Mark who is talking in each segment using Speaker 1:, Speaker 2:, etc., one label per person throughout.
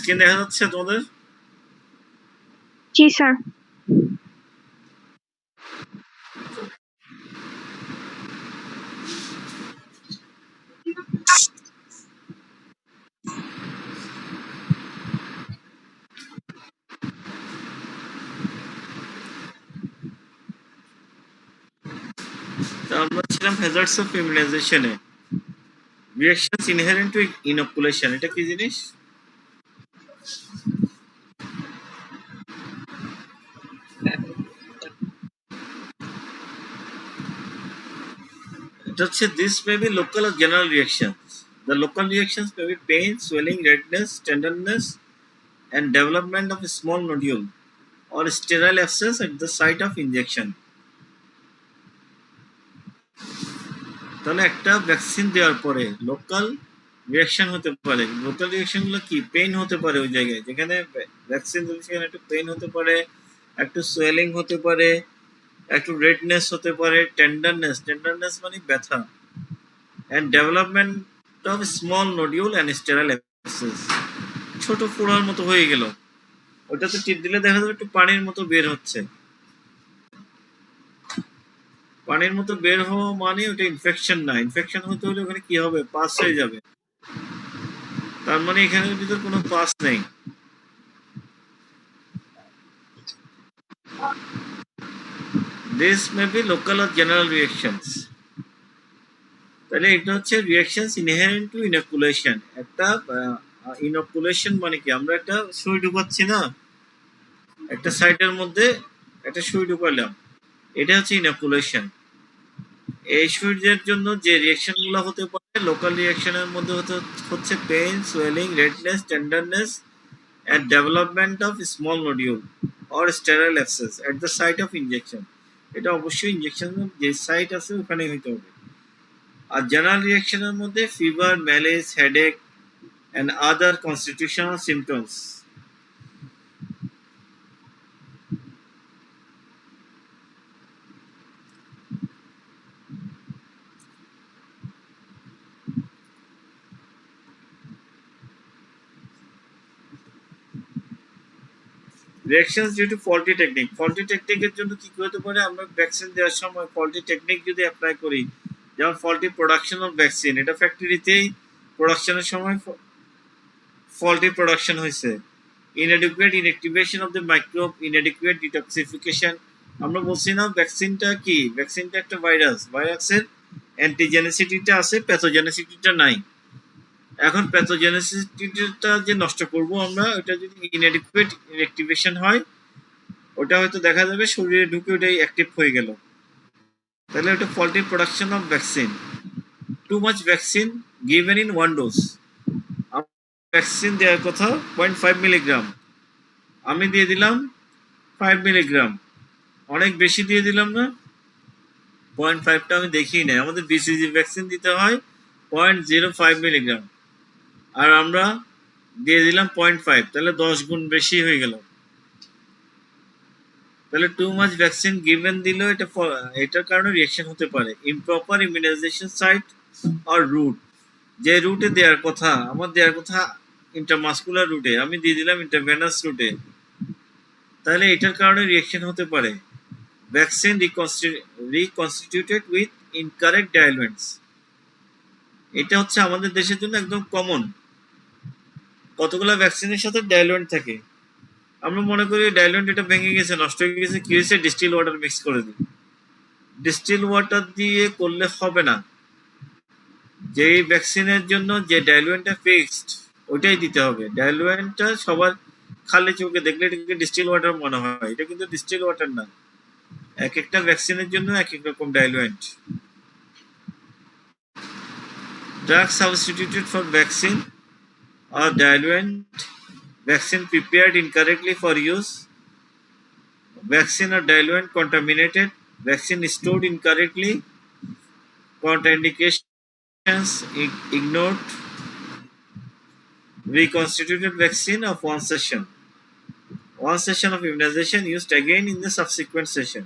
Speaker 1: Screen দেখা যাচ্ছে তোমাদের?
Speaker 2: জি স্যার।
Speaker 1: আমরা ছিলাম হ্যাজার্ডস অফ ইমিউনাইজেশনে। রিঅ্যাকশনস ইনহেরেন্ট টু ইনোকুলেশন, এটা কি জিনিস? এটা হচ্ছে this may be local or general reactions. The local reactions may be pain, swelling, redness, tenderness, and development of a small nodule or sterile abscess at the site of injection. তাহলে একটা vaccine দেওয়ার পরে local reaction হতে পারে। Local reaction গুলো কি? Pain হতে পারে ওই জায়গায় যেখানে ভ্যাকসিন দিলে, সেখানে একটু পেইন হতে পারে, একটু সোয়েলিং হতে পারে, একটু রেডনেস হতে পারে, টেন্ডারনেস মানে ব্যথা, and development of small nodule and sterile abscess. ছোট ফোড়ার মতো হয়ে গেল, ওটাতে টিপ দিলে দেখা যাবে একটু পানির মতো বের হচ্ছে। পানির মতো বের হওয়া মানে ওটা ইনফেকশন না। ইনফেকশন হতে হলে ওখানে কি হবে? পাস হয়ে যাবে। তার মানে এখানের ভিতর কোনো পাস নেই। This may be local or general reactions. তাহলে এটা হচ্ছে রিঅ্যাকশনস ইনহেরেন্ট টু ইনোকুলেশন। একটা ইনোকুলেশন মানে কি? আমরা একটা সুই ঢুকাচ্ছি না, একটা সাইটের মধ্যে একটা সুই ঢুকালাম, এটা হচ্ছে ইনোকুলেশন। এই সুইয়ের জন্য যে রিঅ্যাকশন গুলো হতে পারে লোকাল রিঅ্যাকশনের মধ্যে হচ্ছে pain, swelling, redness, tenderness, and development of small nodule or sterile abscess at the site of injection. এটা অবশ্যই ইনজেকশন যে সাইট আছে ওখানেই হইতে হবে। আর জেনারেল রিঅ্যাকশনের মধ্যে fever, manage, headache and other constitutional symptoms. Reactions due to faulty technique. Faulty technique এর জন্য কি হতে পারে? আমরা ভ্যাকসিন দেওয়ার সময় faulty technique যদি অ্যাপ্লাই করি, যেমন faulty production of vaccine, এটা ফ্যাক্টরিতেই প্রোডাকশনের সময় faulty production হয়েছে। Inadequate inactivation of the microbe, inadequate detoxification. আমরা বলছি না ভ্যাকসিনটা কি? ভ্যাকসিনটা একটা ভাইরাস, ভাইরাসের অ্যান্টিজেনিসিটিটা আছে, প্যাথোজেনিসিটিটা নাই। এখন প্যাথোজেনিসিটিটা যে নষ্ট করব আমরা, ওটা যদি ইনঅ্যাডিকুয়েট ইনঅ্যাক্টিভেশন হয়, ওটা হয়তো দেখা যাবে শরীরে ঢুকে ওটাই অ্যাক্টিভ হয়ে গেল, তাহলে ওটা faulty production of vaccine. Too much vaccine given in one dose. Vaccine দেওয়ার কথা 0.5 মিলিগ্রাম, আমি দিয়ে দিলাম 5 মিলিগ্রাম, অনেক বেশি দিয়ে দিলাম না? 0.5টা আমি দেখিই নাই। আমাদের বিসিজি ভ্যাকসিন দিতে হয় 0.05 মিলিগ্রাম, আর আমরা দিয়ে দিলাম 0.5, তাহলে 10 গুণ বেশি হয়ে গেল। তাহলে টু মাচ ভ্যাকসিন গিভেন দিলেও এটার কারণে রিঅ্যাকশন হতে পারে। ইমপ্রপার ইমিউনাইজেশন সাইট আর রুট, যে রুটে দেওয়ার কথা, আমার দেওয়ার কথা ইন্টারমাসকুলার রুটে, আমি দিয়ে দিলাম ইন্টারভেনাস রুটে, তাহলে এটার কারণে রিঅ্যাকশন হতে পারে। ভ্যাকসিন রিকনস্টিটিউটেড উইথ ইনকারেক্ট ডায়ালুয়েন্টস, এটা হচ্ছে আমাদের দেশের জন্য একদম কমন। কতগুলো ভ্যাকসিনের সাথে ডায়ালুয়েন্ট থাকে, আমরা মনে করি ডায়ালুয়েন্ট এটা ভেঙে গেছে, নষ্ট হয়ে গেছে, কি হয়েছে? ডিস্টিল ওয়াটার মিক্স করে দিই। ডিস্টিল ওয়াটার দিয়ে করলে হবে না। যেই ভ্যাকসিনের জন্য যে ডায়ালুয়েন্টটা ফিক্সড, ওইটাই দিতে হবে। ডায়ালুয়েন্টটা সবার খালি চোখে দেখলে এটাকে ডিস্টিল ওয়াটার মনে হয়, এটা কিন্তু ডিস্টিল ওয়াটার না। এক একটা ভ্যাকসিনের জন্য এক এক রকম ডায়ালুয়েন্ট। Drug substituted for vaccine or diluent, vaccine prepared incorrectly for use, vaccine or diluent contaminated, vaccine stored incorrectly, contraindications ignored, reconstituted vaccine of one session of immunization used again in the subsequent session.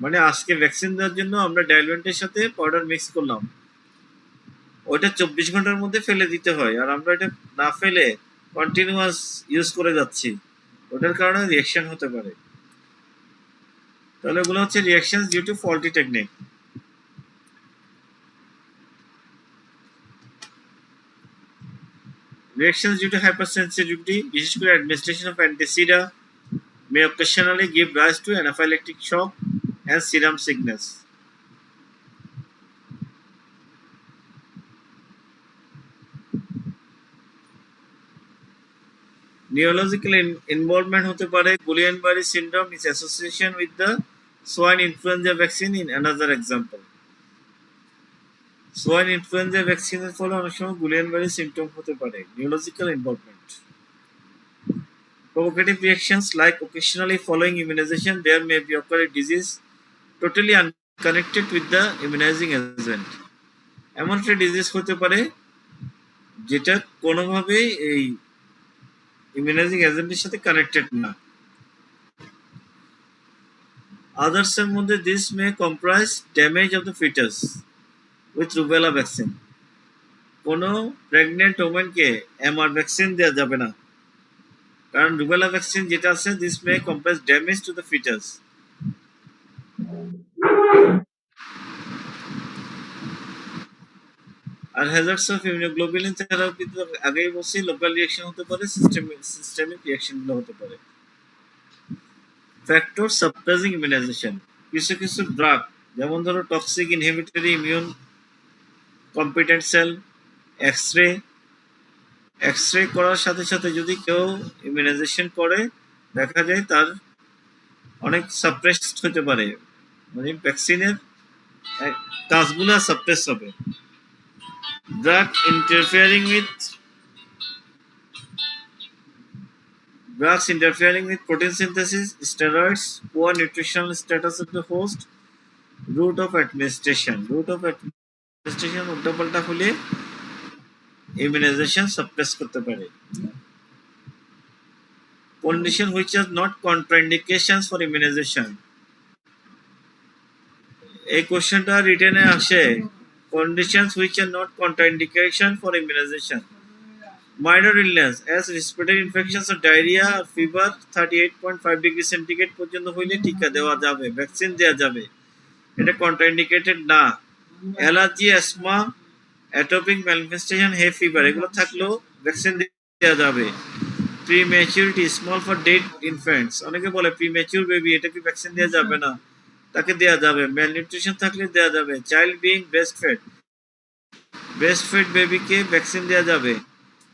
Speaker 1: মানে আজকে vaccine দেওয়ার জন্য আমরা ডাইলুয়েন্টের সাথে powder mix করলাম, ওটা 24 ঘন্টার মধ্যে ফেলে দিতে হয়, আর আমরা এটা না ফেলে কন্টিনিউয়াস ইউজ করে যাচ্ছি, ওটার কারণে রিঅ্যাকশন হতে পারে। তাহলে এগুলো হচ্ছে reactions due to faulty technique. Reactions due to hypersensitivity, বিশেষ করে administration of anticida, may occasionally give rise to anaphylactic shock and serum sickness. Neurological involvement হতে পারে। Guillain-Barré syndrome is association with the swine influenza vaccine in another example. Swine influenza ভ্যাকসিনের ফলে অনেক সময় Guillain-Barré symptom হতে পারে। Neurological involvement. Provocative reactions like occasionally following immunization, there may be occur a disease totally unconnected with the immunizing agent. এমন একটা disease হতে পারে যেটা কোনোভাবেই এই ইমিউনাইজিং এজেন্টের সাথে কানেক্টেড না। আদার্স এর মধ্যে this may comprise damage of the foetus with rubella vaccine. কোনো প্রেগনেন্ট ওমেনকে এমআর ভ্যাকসিন দেওয়া যাবে না, কারণ রুবেলা ভ্যাকসিন যেটা আছে this may comprise damage to the foetus. আর হ্যাজার্ডস অফ ইমিউনোগ্লোবুলিন থেরাপিতে আগেই বলছি, লোকাল রিঅ্যাকশন হতে পারে, সিস্টেমিক রিঅ্যাকশনগুলো হতে পারে। ফ্যাক্টর সাপ্রেসিং ইমিউনাইজেশন, কিছু কিছু ড্রাগ যেমন ধরো toxic inhibitory immune competent cell, X ray করার সাথে সাথে যদি কেউ ইমিউনাইজেশন করে দেখা যায় তার অনেক সাপ্রেসড হতে পারে, মানে ভ্যাকসিনের কাজগুলো সাপ্রেস হবে। Drug interfering with Drugs interfering with protein synthesis, steroids, poor nutritional status of the host, route of administration. Route of administration উল্টাপাল্টা হলে immunization suppress করতে পারে। Condition which are not contraindications for immunization. এই কোশ্চেনটা রিটেনে আসে, conditions which are not contraindication for immunization. Minor illness as respiratory infections or diarrhea or fever 38.5 degree centigrade পর্যন্ত হইলে টিকা দেওয়া যাবে, ভ্যাকসিন দেওয়া যাবে, এটা কন্ট্রাইন্ডিকেটেড না। অ্যালার্জি, অ্যাসমা, অ্যাটোপিক ম্যানিফেস্টেশন, হে ফিভার এগুলো থাকলেও ভ্যাকসিন দেওয়া যাবে। Prematurity, small for dead infants, অনেকে বলে প্রিম্যাচুর বেবি এটাকে ভ্যাকসিন দেওয়া যাবে না, তাকে দেওয়া যাবে। ম্যালনিউট্রিশন থাকলে দেওয়া যাবে। চাইল্ড বিং ব্রেস্ট ফেড বেবিকে ভ্যাকসিন দেওয়া যাবে।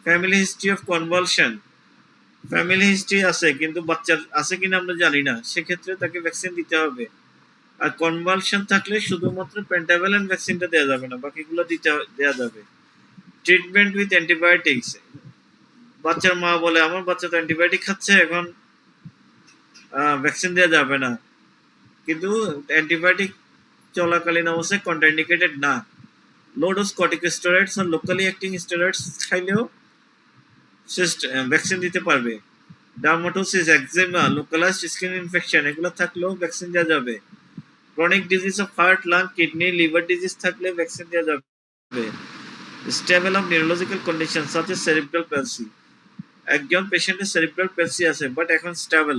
Speaker 1: Family history of convulsion, family history আছে কিন্তু বাচ্চার আছে কিনা আমরা জানি না, সেক্ষেত্রে তাকে ভ্যাকসিন দিতে হবে। আর কনভালশন থাকলে শুধুমাত্র পেন্টাভ্যালেন্ট ভ্যাকসিনটা দেওয়া যাবে না, বাকিগুলো দেওয়া যাবে। ট্রিটমেন্ট উইথ অ্যান্টিবায়োটিক্স, বাচ্চার মা বলে আমার বাচ্চা তো অ্যান্টিবায়োটিক খাচ্ছে, এখন ভ্যাকসিন দেওয়া যাবে না, কিন্তু অ্যান্টিবায়োটিক চলাকালীন অবস্থায় কন্ট্রাইন্ডিকেটেড না। লো ডোজ কর্টিকোস্টেরয়েডস আর লোকালি অ্যাক্টিং স্টেরয়েডস খাইলেও ভ্যাকসিন দিতে পারবে। Dermatosis, eczema, localised skin infection এগুলো থাকলেও ভ্যাকসিন দেওয়া যাবে। Chronic disease of heart, lung, kidney, liver disease থাকলে ভ্যাকসিন দেওয়া যাবে। Stable of neurological condition such as cerebral palsy, একজন পেশেন্টের সেরিব্রাল প্যালসি আছে বাট এখন স্টেবল,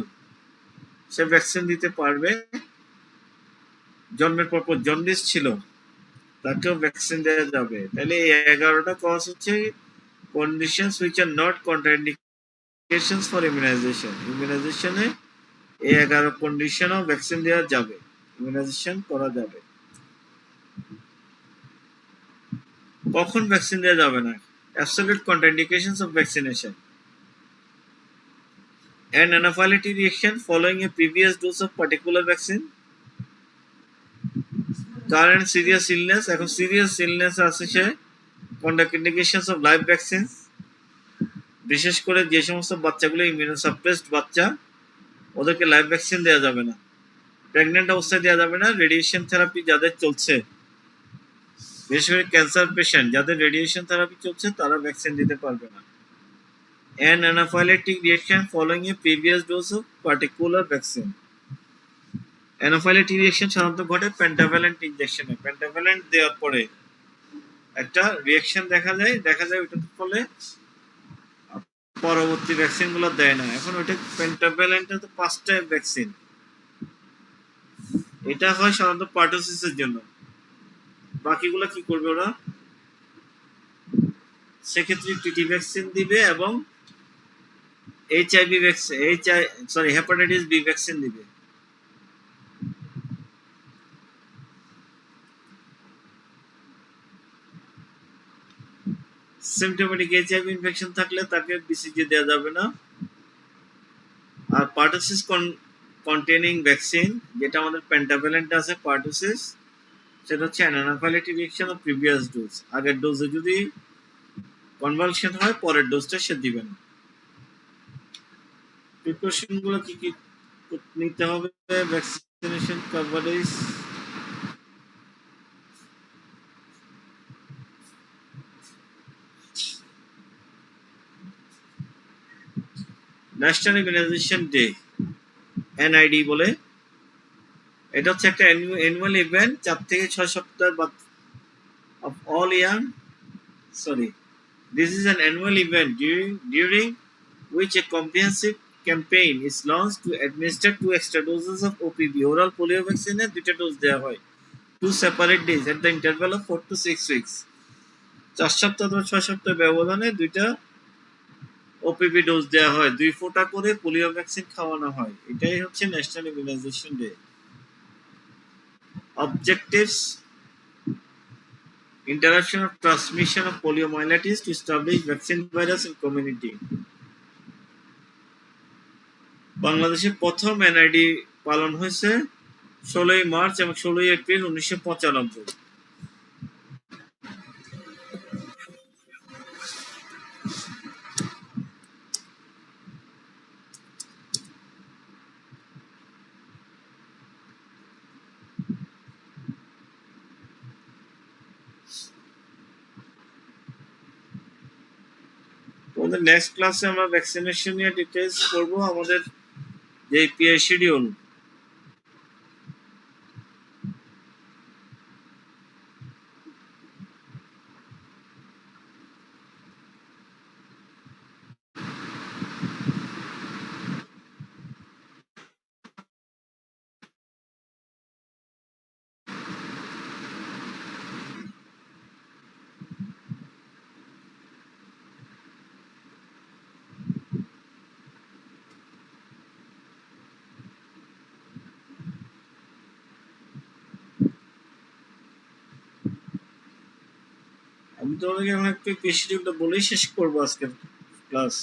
Speaker 1: সে ভ্যাকসিন দিতে পারবে। জন্মের পর জন্ডিস ছিল, তাকেও ভ্যাকসিন দেওয়া যাবে। তাহলে এই 11টা কজ হচ্ছে conditions which are not contraindications for immunization. ইমিউনাইজেশনে এই 11 কন্ডিশনও ভ্যাকসিন দেওয়া যাবে, ইমিউনাইজেশন করা যাবে। কখন ভ্যাকসিন দেওয়া যাবে না? Absolute contraindications of vaccination. An anaphylactic reaction following a previous dose of particular vaccine. Current serious illness, এখন সিরিয়াস ইলনেস আছে সে, contraindications of live vaccines, বিশেষ করে যে সমস্ত বাচ্চাগুলো ইমিউনোসাপ্রেসড বাচ্চা ওদেরকে লাইভ ভ্যাকসিন দেওয়া যাবে না, প্রেগনেন্ট অবস্থায় দেওয়া যাবে না। রেডিয়েশন থেরাপি যাদের চলছে, বিশেষ করে ক্যান্সার পেশেন্ট যাদের রেডিয়েশন থেরাপি চলছে তারা ভ্যাকসিন দিতে পারবে না। An anaphylactic reaction following a previous dose of particular vaccine. Anaphylactic reaction সাধারণত ঘটে পেন্টাভ্যালেন্ট ইনজেকশনে, পেন্টাভ্যালেন্ট দেওয়ার পরে একটা রিঅ্যাকশন দেখা যায় ওইটার ফলে পরবর্তী ভ্যাকসিনগুলো দেয় না। এখন ওইটা পেন্টাভ্যালেন্টটা তো 5টা ভ্যাকসিন, এটা হয় সাধারণত পার্টোসিসের জন্য। বাকিগুলো কি করবে ওরা? সেক্ষেত্রে টিটি ভ্যাকসিন দিবে এবং HIV vaccine, hepatitis B vaccine দিবে। সিমটোমেটিক এইচআইভি ইনফেকশন থাকলে তাকে বিসিজি দেওয়া যাবে না। আর পার্টোসিস কন্টেনিং ভ্যাকসিন, যেটা আমাদের পেন্টাভ্যালেন্ট আছে পার্টোসিস, সেটা হচ্ছে অ্যানাফাইলেটিক রিঅ্যাকশন অফ প্রিভিয়াস ডোজ। আগের ডোজে যদি কনভালশন হয়, পরের ডোজটা সে দিবে না। প্রিকশন গুলো কি কি নিতে হবে? Vaccination coverage, national immunisation day, NID বলে। এটা হচ্ছে একটা অ্যানুয়াল ইভেন্ট, 4 থেকে 6 সপ্তাহ বাদ of all young sorry this is an annual event during which a comprehensive campaign is launched to administer 2 extra doses of OPV, oral polio vaccine এর 2টা dose দেওয়া হয় 2 separate days at the interval of 4 to 6 weeks। 4 সপ্তাহ বা 6 সপ্তাহ ব্যবধানে 2টা OPV dose দেওয়া হয়, 2 ফোঁটা করে পোলিও ভ্যাকসিন খাওয়ানো হয়। এটাই হচ্ছে national immunisation day. Objectives: interruption of transmission of poliomyelitis to establish vaccine virus in community। বাংলাদেশে প্রথম এনআইডি পালন হয়েছে 16 মার্চ এবং 16 এপ্রিল 1995। আমাদের নেক্সট ক্লাসে আমরা ভ্যাকসিনেশন নিয়ে ডিটেইলস করব। আমাদের যে পিএ শিডিউল, আমি তোমাদেরকে এখন একটু পিএ শিডিউলটা বলেই শেষ করবো আজকের ক্লাস।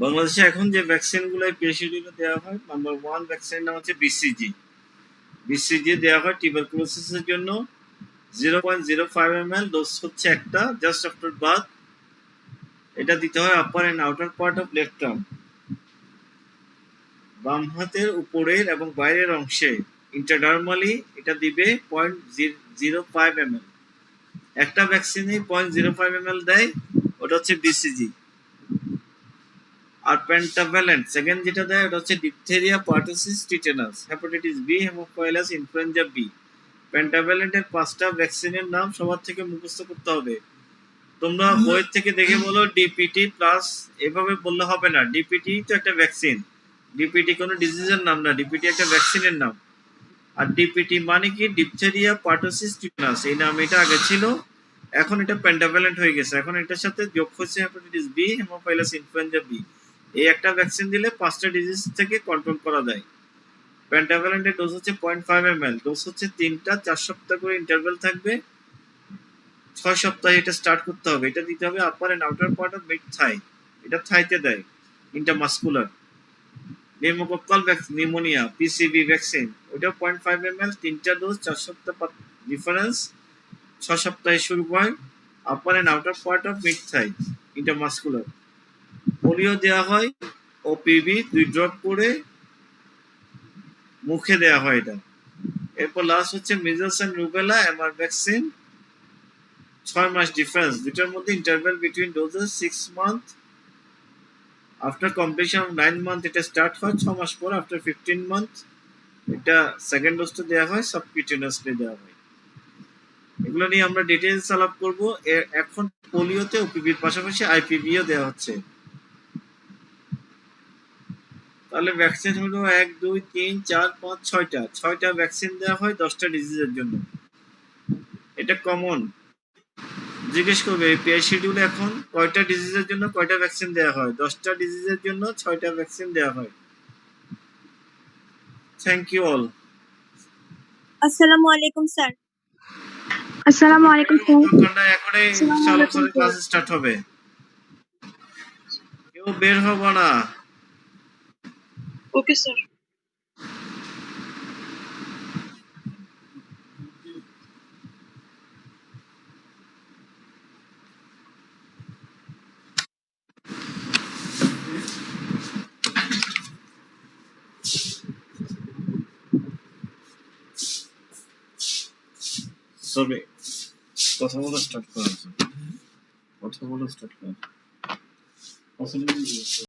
Speaker 1: বাংলাদেশে এখন যে ভ্যাকসিনগুলো পিএ শিডিউলে দেওয়া হয়, নাম্বার 1 ভ্যাকসিনের নাম হচ্ছে বিসিজি। বিসিজি দেওয়া হয় টিউবারকুলোসিসের জন্য 0.05 ml, ডোজ হচ্ছে একটা, জাস্ট আফটার বার্থ। এটা দিতে হয় upper and outer part of left arm, বাম হাতের উপরের এবং বাইরের অংশে ইন্টারডার্মালি। এটা দিবে 0.05 ml। একটা ভ্যাকসিনে 0.05 ml দেয়, ওটা হচ্ছে বিসিজি। আর পেন্টাভ্যালেন্ট সেকেন্ড যেটা দেয়, ওটা হচ্ছে diphtheria, pertussis, tetanus, hepatitis B, haemophilus, influenza B. পেন্টাভ্যালেন্টের 5টা ভ্যাকসিনের নাম সবার থেকে মুখস্থ করতে হবে। তোমরা বইয়ের থেকে দেখে বলো ডিপিটি প্লাস, এভাবে বললে হবে না। ডিপিটি তো একটা ভ্যাকসিন, ডিপিটি কোনো ডিজিজের নাম না, ডিপিটি একটা ভ্যাকসিনের নাম। আর ডিপিটি মানে কি? Diphtheria, pertussis, tetanus. এই নাম এটা আগে ছিল, এখন এটা পেন্টাভ্যালেন্ট হয়ে গেছে। এখন এটার সাথে যোগ হচ্ছে hepatitis B, haemophilus, influenza B. এই একটা ভ্যাকসিন দিলে 5টা ডিজিজ থেকে কন্ট্রোল করা যায়। পেন্টাভ্যালেন্টের ডোজ হচ্ছে 0.5 ml, ডোজ হচ্ছে 3টা, 4 সপ্তাহ করে ইন্টারভ্যাল থাকবে। 6 সপ্তাহে এটা স্টার্ট করতে হবে। এটা দিতে হবে upper and outer part of mid thigh, এটা থাইতে দেয়। Intermuscular pneumococcal pneumonia, PCV vaccine, ওটা 0.5 ml, 3টা ডোজ, 4 সপ্তাহ ডিফারেন্স। 6 সপ্তাহে শুরু হয়, upper and outer part of mid thigh, intermuscular. Polio দেওয়া হয় ওপিভি 2 ড্রপ করে মুখে দেওয়া হয়। এরপর লাস্ট হচ্ছে measles and rubella MR vaccine 6 মাস ডিফারেন্স, দুটার মধ্যে interval between doses 6 month. After completion of 9 month এটা স্টার্ট হয়, 6 মাস পর আফটার 15 মান্থ এটা সেকেন্ড ডোজটা দেওয়া হয়, সাবকিউটেনিয়াসলি দেওয়া হয়। এগুলো নিয়ে আমরা ডিটেইলস আলাপ করব। এখন পোলিওতে ওপিভির পাশাপাশি আইপিভিও দেওয়া হচ্ছে। তাহলে ভ্যাকসিন হলো 1 2 3 4 5 6টা ভ্যাকসিন দেওয়া হয় 10টা ডিজিজের জন্য। এটা কমন জিজ্ঞেস করবে পিআই শিডিউলে এখন কয়টা ডিজিজের জন্য কয়টা ভ্যাকসিন দেওয়া হয়। 10টা ডিজিজের জন্য 6টা ভ্যাকসিন দেওয়া হয়। Thank you all.
Speaker 2: আসসালামু আলাইকুম স্যার। আসসালামু আলাইকুম স্যার।
Speaker 1: এখনই চালু করে ক্লাস স্টার্ট হবে, কেউ বের হবো না।
Speaker 2: Okay sir.
Speaker 1: সরি, কথা বলা স্টার্ট করা, কথা বলা স্টার্ট করা।